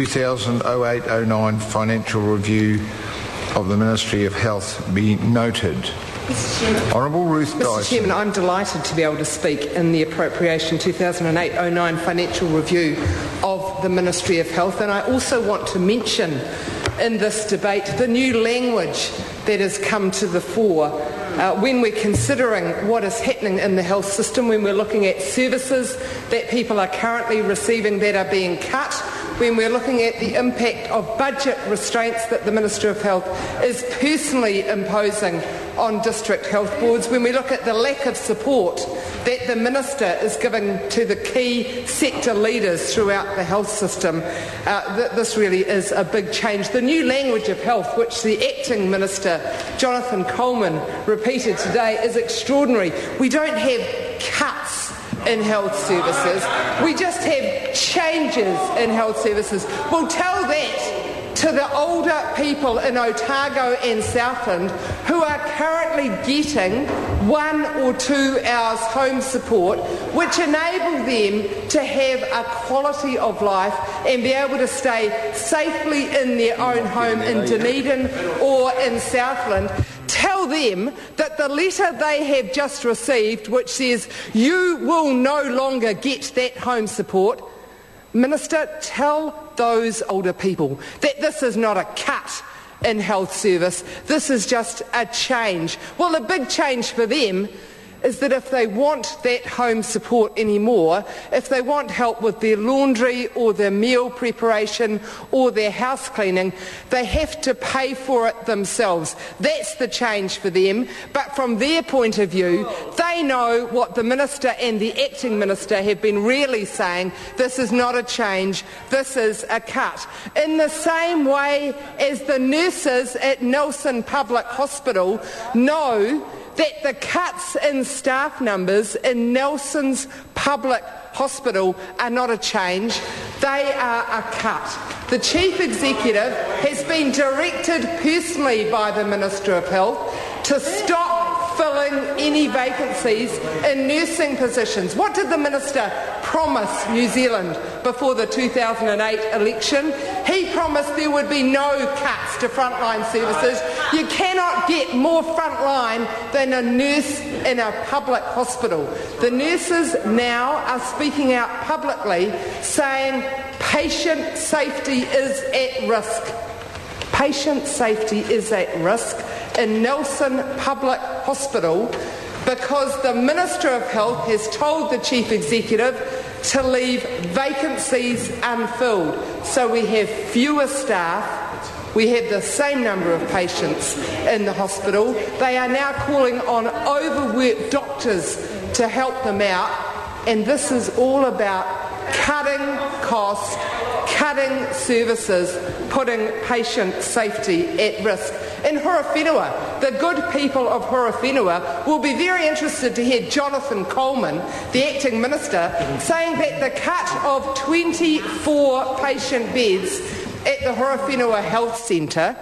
2008-09 financial review of the Ministry of Health be noted. Honourable Ruth Dyson. Mr Chairman, I'm delighted to be able to speak in the appropriation 2008-09 financial review of the Ministry of Health, and I also want to mention in this debate the new language that has come to the fore when we're considering what is happening in the health system, when we're looking at services that people are currently receiving that are being cut, when we're looking at the impact of budget restraints that the Minister of Health is personally imposing on district health boards, when we look at the lack of support that the Minister is giving to the key sector leaders throughout the health system, this really is a big change. The new language of health, which the Acting Minister, Jonathan Coleman, repeated today, is extraordinary. We don't have cuts in health services. We just have changes in health services. We'll tell that to the older people in Otago and Southland who are currently getting 1 or 2 hours home support, which enable them to have a quality of life and be able to stay safely in their own home in Dunedin or in Southland. Tell them that the letter they have just received, which says you will no longer get that home support, Minister, tell those older people that this is not a cut in health service, this is just a change. Well, the big change for them is that if they want that home support anymore, if they want help with their laundry or their meal preparation or their house cleaning, they have to pay for it themselves. That's the change for them. But from their point of view, they know what the Minister and the Acting Minister have been really saying. This is not a change, this is a cut. In the same way as the nurses at Nelson Public Hospital know that the cuts in staff numbers in Nelson's Public Hospital are not a change, they are a cut. The Chief Executive has been directed personally by the Minister of Health to stop filling any vacancies in nursing positions. What did the Minister promise New Zealand before the 2008 election? He promised there would be no cuts to frontline services. You cannot get more frontline than a nurse in a public hospital. The nurses now are speaking out publicly saying patient safety is at risk. Patient safety is at risk in Nelson Public Hospital because the Minister of Health has told the Chief Executive to leave vacancies unfilled. So we have fewer staff, we have the same number of patients in the hospital. They are now calling on overworked doctors to help them out, and this is all about cutting costs, cutting services, putting patient safety at risk. In Horowhenua, the good people of Horowhenua will be very interested to hear Jonathan Coleman, the Acting Minister, saying that the cut of 24 patient beds at the Horowhenua Health Centre,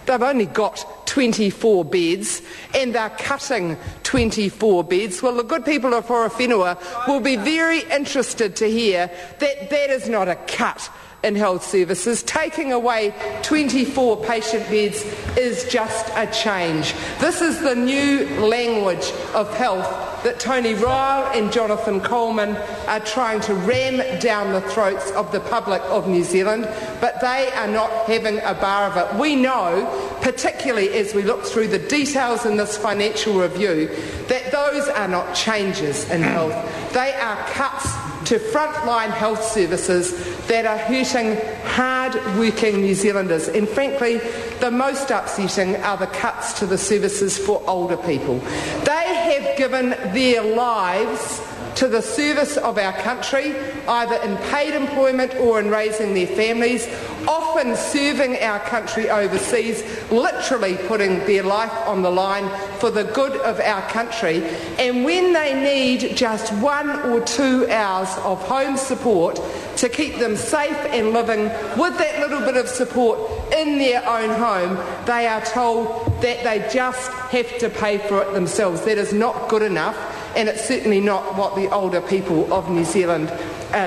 they've only got 24 beds and they're cutting 24 beds. Well, the good people of Horowhenua will be very interested to hear that that is not a cut in health services. Taking away 24 patient beds is just a change. This is the new language of health that Tony Ryle and Jonathan Coleman are trying to ram down the throats of the public of New Zealand, but they are not having a bar of it. We know, particularly as we look through the details in this financial review, that those are not changes in health. They are cuts to frontline health services that are hurting hard-working New Zealanders. And frankly, the most upsetting are the cuts to the services for older people. They have given their lives to the service of our country, either in paid employment or in raising their families, often serving our country overseas, literally putting their life on the line for the good of our country. And when they need just 1 or 2 hours of home support to keep them safe and living with that little bit of support in their own home, they are told that they just have to pay for it themselves. That is not good enough, and it's certainly not what the older people of New Zealand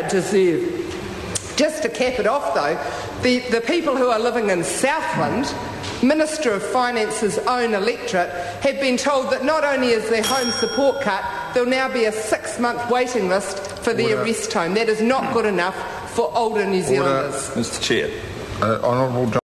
deserve. Just to cap it off though, the people who are living in Southland, Minister of Finance's own electorate, have been told that not only is their home support cut, there'll now be a 6-month waiting list for their rest home. That is not good enough for older New Zealanders. Mr. Chair. Honourable